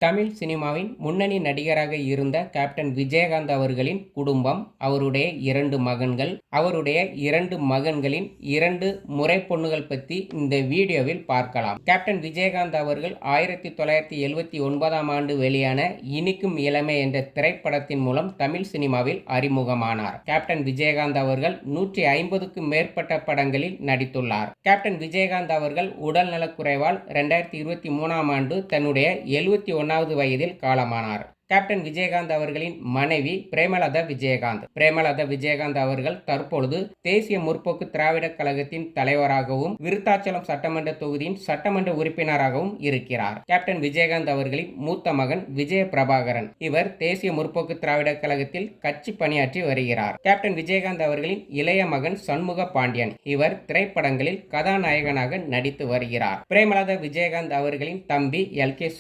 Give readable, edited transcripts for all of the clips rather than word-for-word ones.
தமிழ் சினிமாவின் முன்னணி நடிகராக இருந்த கேப்டன் விஜயகாந்த் அவர்களின் குடும்பம், அவருடைய 2 மகன்கள், அவருடைய 2 மகன்களின் 2 முறை பொண்ணுகள் பற்றி இந்த வீடியோவில் பார்க்கலாம். கேப்டன் விஜயகாந்த் அவர்கள் 1979ஆம் ஆண்டு வெளியான இனிக்கும் இளமை என்ற திரைப்படத்தின் மூலம் தமிழ் சினிமாவில் அறிமுகமானார். கேப்டன் விஜயகாந்த் அவர்கள் 150க்கும் மேற்பட்ட படங்களில் நடித்துள்ளார். கேப்டன் விஜயகாந்த் அவர்கள் உடல் நலக்குறைவால் 2023ஆம் ஆண்டு தன்னுடைய 71வது வயதில் காலமானார். கேப்டன் விஜயகாந்த் அவர்களின் மனைவி பிரேமலதா விஜயகாந்த். பிரேமலதா விஜயகாந்த் அவர்கள் தற்பொழுது தேசிய முற்போக்கு திராவிட கழகத்தின் தலைவராகவும், விருத்தாச்சலம் சட்டமன்ற தொகுதியின் சட்டமன்ற உறுப்பினராகவும் இருக்கிறார். கேப்டன் விஜயகாந்த் அவர்களின் மூத்த மகன் விஜய பிரபாகரன். இவர் தேசிய முற்போக்கு திராவிட கழகத்தில் கட்சி பணியாற்றி வருகிறார். கேப்டன் விஜயகாந்த் அவர்களின் இளைய மகன் சண்முக பாண்டியன். இவர் திரைப்படங்களில் கதாநாயகனாக நடித்து வருகிறார். பிரேமலதா விஜயகாந்த் அவர்களின் தம்பி எல்.கே.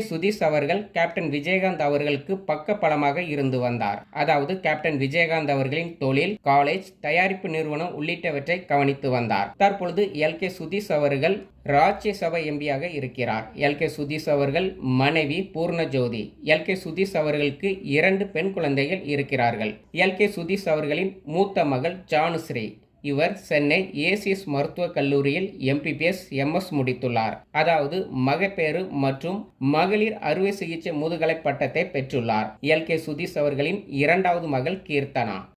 சுதீஷ் அவர்கள் கேப்டன் விஜயகாந்த் அவர்களுக்கு பக்கபலமாக இருந்து வந்தார். அதாவது கேப்டன் விஜயகாந்த் அவர்களின் தொழில், காலேஜ், தயாரிப்பு நிறுவனம் உள்ளிட்டவற்றை கவனித்து வந்தார். தற்பொழுது எல்.கே. சுதீஷ் அவர்கள் ராஜ்யசபா எம்பியாக இருக்கிறார். எல்.கே. சுதீஷ் அவர்கள் மனைவி பூர்ணஜோதி. எல்.கே. சுதீஷ் அவர்களுக்கு 2 பெண் குழந்தைகள் இருக்கிறார்கள். எல்.கே. சுதீஷ் அவர்களின் மூத்த மகள் ஜானுஸ்ரீ. இவர் சென்னை ஏசிஎஸ் மருத்துவக் கல்லூரியில் MBBS MS முடித்துள்ளார். அதாவது மகப்பேறு மற்றும் மகளிர் அறுவை சிகிச்சை முதுகலை பட்டத்தை பெற்றுள்ளார். எல்.கே. சுதீஷ் அவர்களின் 2வது மகள் கீர்த்தனா.